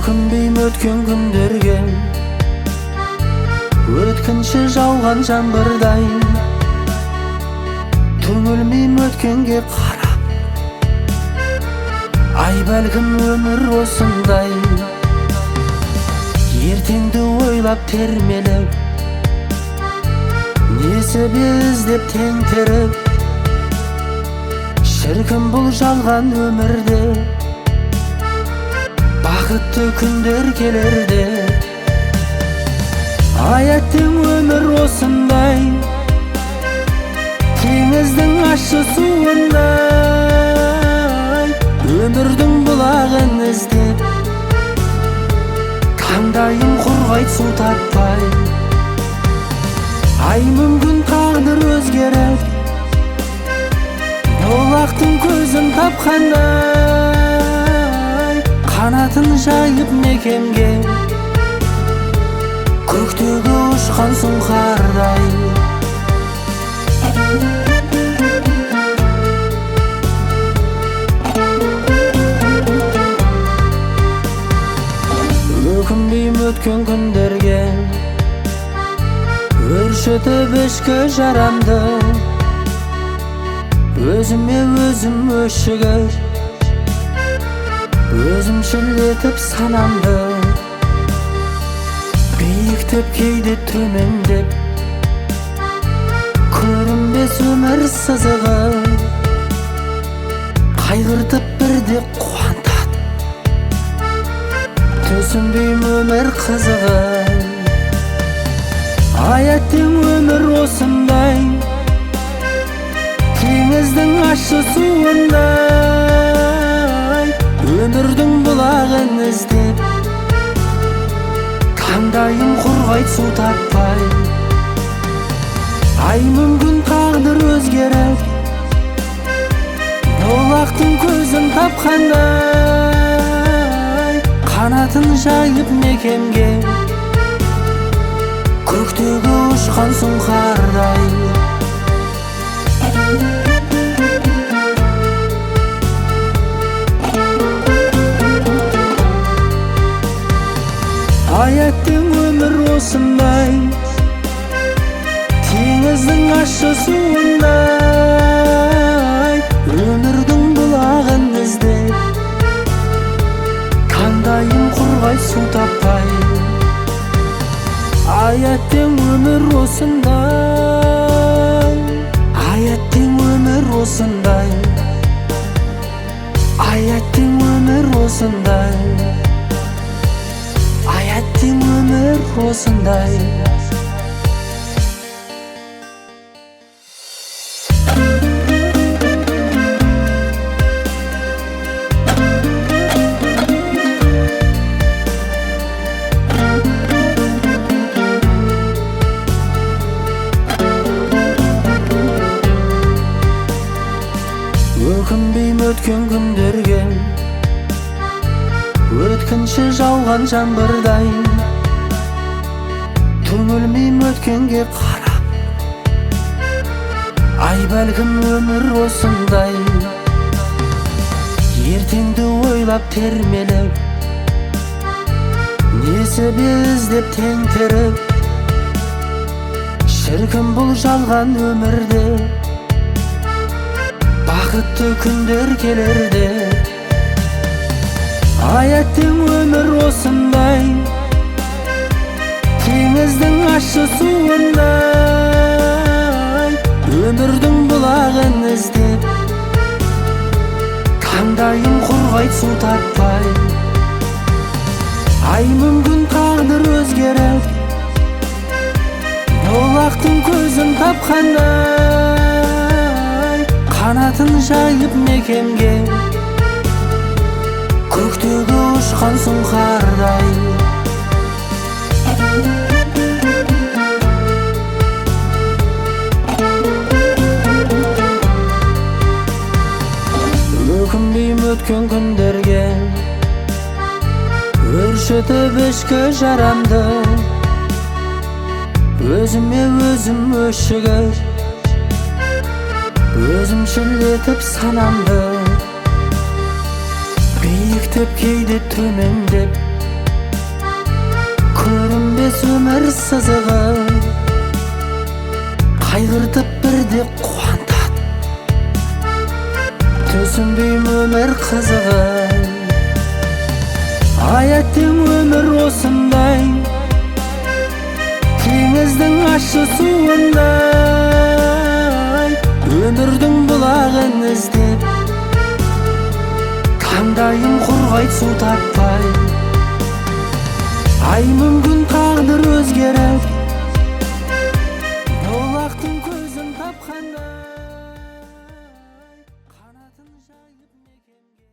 өкінбейм өткен күндерге, өткінші жауған жаңбырдай. Түңілмейм өткенге қарап, ай бәлкім өмір осындай. Ертеңді ойлап термеліп, несібе іздеп теңтеріп, шіркін бұл жалған өмірде бақытты күндер келерде. Аяттың өмір осындай, теңіздің ащы суындай. Өмірдің бұлағын іздеп, таңдайым құрғайды су таппай. Ай мүмкін тағдыр өзгеріп, бұлақтың көзін тапқандай. Қанатын жайып мекенге, көктегі ұшқан сұңқардай. Өкінбейм өткен күндерге, өршітіп ішкі жарамды. Өзіме өзім өшігіп, өзімшіл етіп санамды. Биіктеп кейде төмендеп, көрінбес өмір сызығы. Қайғыртып бірде қуантады, түсінбейм өмір қызығы. Аяттың өмір осындай, теңіздің ащы суындай. Өмірдің бұлағын іздеп, таңдайым құрғайды су таппай. Ай мүмкін тағдыр өзгеріп, бұлақтың көзін тапқандай. Қанатын жайып мекенге, көктегі ұшқан сұңқардай. Аяттың өмір осындай, теңіздің ащы суындай. Өмірдің бұлағын іздеп, таңдайым құрғайды су таппай. Аяттың өмір осындай, аяттың өмір осындай. Аяттың өмір осындай, аяттың өмір осындай. Өкінбейм өткен күндерге, өткінші жауған жаңбырдай. Түңілмейм өткенге қарап, ай бәлкім өмір осындай. Ертеңді ойлап термеліп, несібе іздеп теңтеріп, шіркін бұл жалған өмірде бақытты күндер келерде. Аяттың өмір осындай, теңіздің ащы суындай. Өмірдің бұлағын іздеп, таңдайым құрғайды су таппай. Ай мүмкін тағдыр өзгеріп, бұлақтың көзін тапқандай. Қанатын жайып мекенге, көктегі ұшқан сұңқардай. Өкінбейм өткен күндерге, өршітіп ішкі жарамды. Өзіме өзім өшігіп, өзімшіл етіп санамды. Биіктеп кейде төмендеп, өмір сызығы, қайғыртып бірде қуантады. Түсінбеймін өмір қызығы, аяттың өмір осындай, теңіздің ащы суындай. Өмірдің бұлағын іздеп, таңдайым құрғайды су таппай. Ай мүмкін тағдыр өзгеріп,